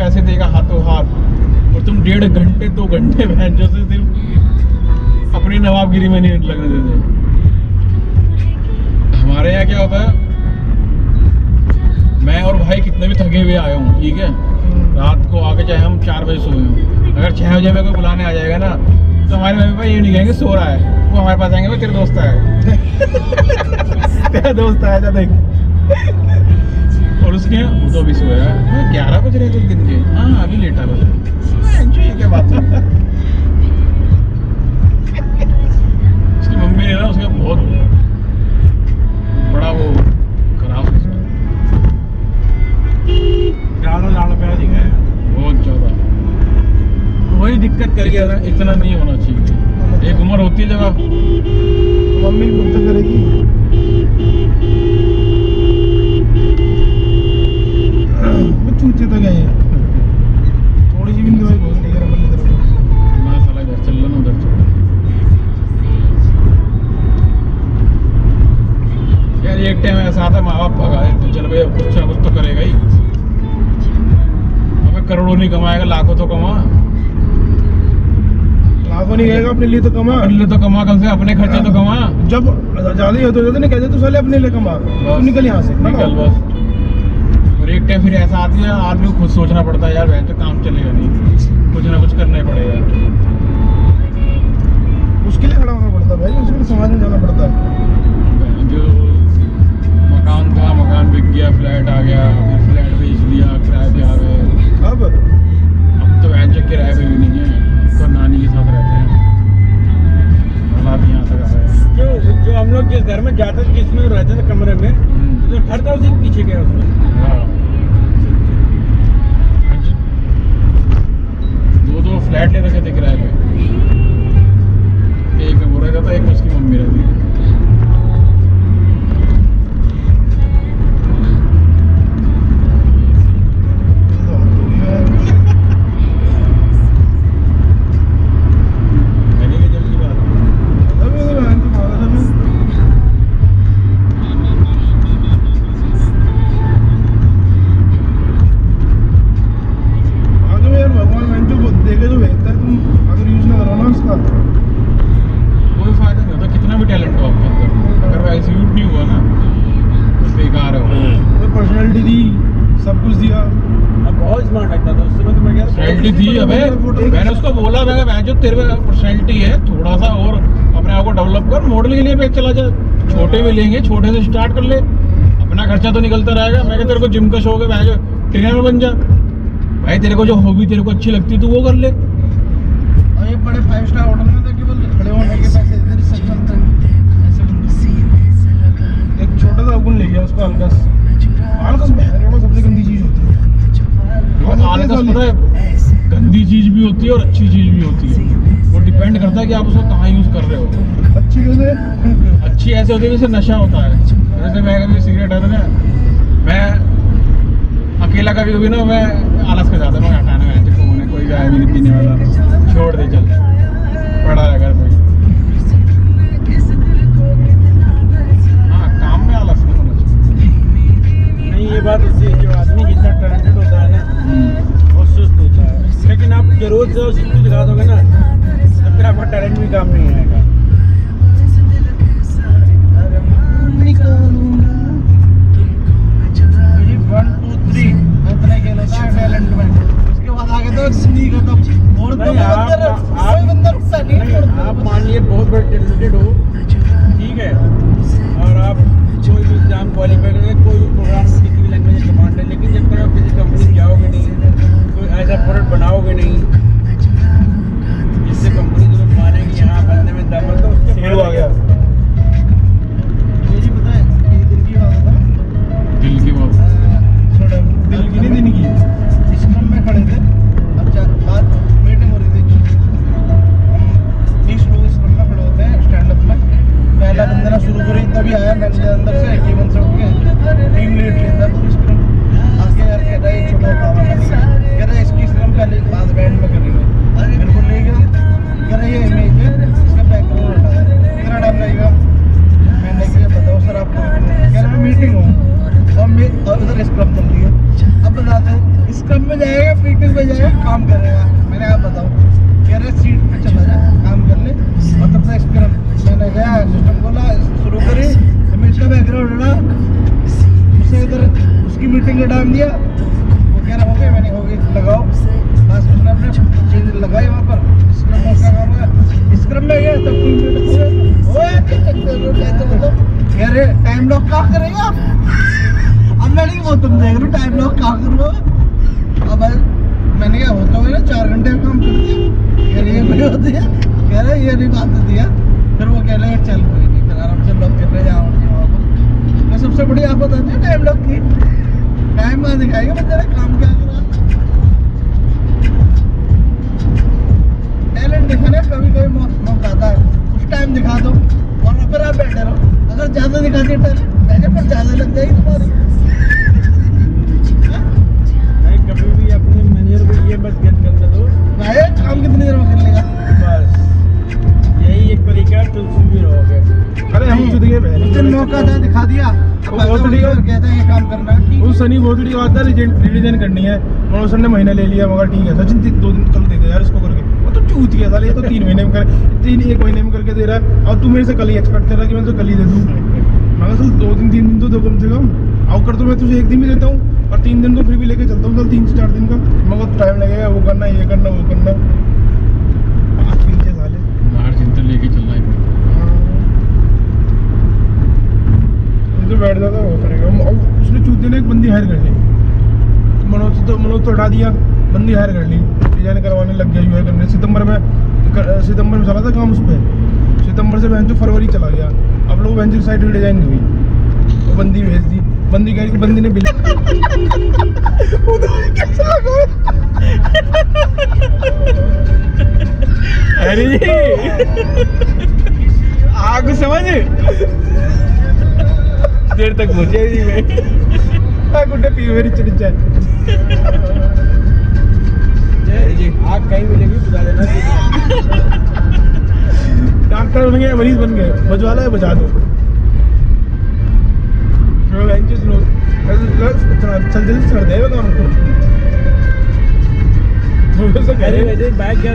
पैसे देगा हाथों हाथ, और तुम 1.5 घंटे 2 घंटे भैंसों से सिर्फ अपनी नवाबगिरी में नहीं लगने देते। हमारे यहाँ क्या होता है, मैं और भाई कितने भी थके हुए आए हूँ, ठीक है, रात को आके चाहे हम 4 बजे सोए हों, अगर 6 बजे में कोई बुलाने आ जाएगा ना, तो हमारे मम्मी पापा ये नहीं कहेंगे सो रहा है, वो हमारे पास आएंगे, वो तेरे दोस्त आया तेरा दोस्त आया था देख, और उसके वो तो अभी सोया है, 11 बज रहे थे दिन के, हाँ अभी लेटा बजे, ये क्या बात है। उसकी मम्मी ने ना उसका बहुत बड़ा वो खराब ज़्यादा लाड़ प्यार दिखाया, बहुत ज़्यादा, वही दिक्कत कर गया, इतना नहीं होना चाहिए। एक उम्र होती है जब आप मम्मी मुक्त करेगी, चूचे तो गए थोड़ी सी भी दवाई बहुत नहीं करा बल्ले तेरे को। मैं साला इधर चल रहा उधर चल, यार एक टाइम ऐसा आता माँ बाप भगा दे, तो चल भाई कुछ ना कुछ तो करेगा ही, हमें करोड़ों नहीं कमाएगा, लाखों तो कमा, लाखों नहीं गएगा, अपने लिए तो कमा, अपने लिए तो कमा, कम से अपने खर्चे तो कमा। जब ज्यादा ही हो तो नहीं कहते, तो साले अपने लिए कमा, तू निकल यहाँ से निकल बस। और एक टाइम फिर ऐसा आती है, आदमी को खुद सोचना पड़ता है यार बहन तो काम चलेगा नहीं, कुछ ना कुछ करना ही पड़ेगा, उसके लिए खड़ा होना पड़ता है भाई, उसके लिए समाज में जाना पड़ता है। जो मकान था, मकान बिक गया, फ्लैट आ गया, फिर फ्लैट बेच दिया, किराए पे आ गए, अब तो बहन जो किराए पे भी नहीं है, तो नानी के साथ रहते हैं, हालात यहाँ तक आ गए। जो हम लोग जिस घर में जाते थे, जिसमें रहते थे कमरे में, जो घर था उसी पीछे गया उसमें। हाँ 2 फ्लैट ले रखे थे किराए पे, एक में वो रहता था, एक में उसकी मम्मी रहती थी। कोई फायदा नहीं होता, कितना भी टैलेंट हो आपके अंदर, अगर वो एग्जीक्यूट नहीं हुआ ना तो बेकार है। पर्सनैलिटी दी, सब कुछ दिया, अब बहुत स्मार्ट लगता था उस समय, तो मैं क्या पर्सनैलिटी थी, अबे मैंने उसको बोला, मैं जो तेरे में पर्सनैलिटी है थोड़ा सा और अपने आप को डेवलप कर, मॉडल के लिए पे चला जा, छोटे में लेंगे, छोटे से स्टार्ट कर ले, अपना खर्चा तो निकलता रहेगा। मैं तेरे को जिम का शौक है, मैं जो ट्रेनर बन जा भाई, तेरे को जो हॉबी तेरे को अच्छी लगती है तो वो कर ले। एक बड़े 5 स्टार होटल में था, केवल खड़े होने के पैसे इधर ही सब चलते हैं। एक छोटा सा अवगुण ले गया उसको, आलकस। आलकस सबसे गंदी चीज होती है। आलकस पता है गंदी चीज भी होती है और अच्छी चीज भी होती है, वो डिपेंड करता है कि आप उसको कहाँ यूज कर रहे हो। अच्छी कैसे? अच्छी ऐसे होती है जैसे नशा होता है, जैसे मैं कभी सिगरेट है ना, मैं अकेला कभी कभी ना मैं आलस कर जाता है, मैं हटाना है कोई गाय भी नहीं पीने वाला, छोड़ दे चल पड़ा है घर पे। हाँ काम में आलस नहीं होना चाहिए। नहीं, ये बात उससे, जो आदमी जितना टैलेंटेड होता है ना वो सुस्त होता है, लेकिन आप जरूर से सुस्ती दिखा दोगे ना तो फिर आपका टैलेंट भी काम नहीं आएगा। आप मान लीजिए बहुत बड़े टैलेंटेड हो, ठीक है, और आप कोई भी एग्जाम क्वालिफाई करेंगे, कोई भी प्रोग्राम किसी भी लैंग्वेज में कमांड है, लेकिन जब तक आप किसी कंपनी में जाओगे नहीं, कोई ऐसा प्रोडक्ट बनाओगे नहीं जिससे कंपनी तुम्हें मानेगी यहाँ बनने में दम है, तो उसके आ गया। ये जी पता है, ये दिल की बात बता, दिल की बात, दिल की नहीं, दिन की। इस क्रम में खड़े थे, अब बात मीटिंग हो रही थी, हम 20 लोग इस क्रम में खड़े होते हैं स्टैंड अप में। पहला बंदा शुरू करी, तभी आया मैनेजर अंदर से, जीवन से उठ के टीम लीड लेता है इस क्रम आगे यार, कह रहा है एक छोटा काम है, कह रहा है इसकी क्रम पहले बाद बैंड में करेंगे, मेरे को ले गया, कह रहा है ये इमेज है, इसका बैकग्राउंड हटा दे, कितना टाइम लगेगा? मैंने कहा बताओ सर आपको, कह रहा मीटिंग हो और मैं उधर स्क्रम चल रही है, अब बताते हैं स्क्रम में जाएगा इंटरव्यू पे जाएगा काम करेगा। मैंने कहा बताओ, कह रहे सीट पे चला जा काम कर ले और तब तक स्क्रम। मैंने गया सिस्टम खोला शुरू करी, इमेज का बैकग्राउंड डाला, उसे इधर उसकी मीटिंग का टाइम दिया, वो कह रहा हो गया, मैंने हो गई लगाओ, बस उसने अपने चीज लगाई वहाँ पर। स्क्रम का काम है, स्क्रम में गया तब 3 मिनट हो गए, कह रहे टाइम लॉक क्या करेगा। अब मैंने वो तुम देख लो टाइम लॉक क्या करो। अब मैंने क्या होता है ना 4 घंटे का काम कर दिया, कह रही है बड़ी होती है, कह रहे ये नहीं बात होती है। फिर वो कह रहे चल कोई नहीं, फिर आराम से लॉक करने जाओ। मैं सबसे बड़ी आफत आती है टाइम लॉक की, टाइम वहाँ दिखाएगा बंदे ने काम क्या करा। टैलेंट दिखाने कभी कभी मौका आता है, उस टाइम दिखा दो और फिर आप बैठे रहो। अगर ज्यादा दिखाती है टैलेंट बैठे पर ज्यादा लग जाएगी तुम्हारी। भाई कभी भी अपने मैनेजर को ये बस गेट करने दो, भाई काम कितनी देर में कर लेगा। बस यही एक तरीका है, तुम सुन भी रहोगे। अरे हम खुद गए उस दिन मौका था दिखा दिया, अब बहुत बढ़िया। कहता है ये काम करना है, ठीक वो है। सनी बहुत बड़ी बात है, रिलीजन करनी है, मनोज सर ने महीना ले लिया, मगर ठीक है सचिन 2 दिन कल दे दे यार इसको करके। वो तो चूत गया साले, ये तो 3 महीने में कर 1 महीने में करके दे रहा है, और तू मेरे से कल ही एक्सपेक्ट कर रहा है कि मैं तो कल ही दे दूँ। मगर सर 2 दिन 3 दिन तो दो कम से कम, आओ कर तो मैं तुझे 1 दिन भी देता हूँ और 3 दिन तो फिर भी लेके चलता हूँ, कल 3 से 4 दिन का। मगर टाइम लगेगा, वो करना ये करना वो करना, पीछे साले मार्जिन तो लेके चलना ही पड़ता तो बैठ जाता वो करेगा। उसने चूते ने एक बंदी हायर कर ली, मनोज तो हटा दिया, बंदी हायर कर ली, डिजाइन करवाने लग गया, यूआई करने। सितंबर में चला था काम उस पर, सितंबर से बहन जो फरवरी चला गया। अब लोग बहन साइड की डिजाइन हुई, वो बंदी भेज दी, बंदी कह रही कि बंदी ने बिल अरे आग समझ देर तक पहुंचे जी मैं गुड्डे पी मेरी चिंचा आग कहीं मिलेगी बुला देना। डॉक्टर बन गए, मरीज बन गए, बजवाला है बजा दो। चल जल्दी कर दे काम को। अरे वैसे बैग क्या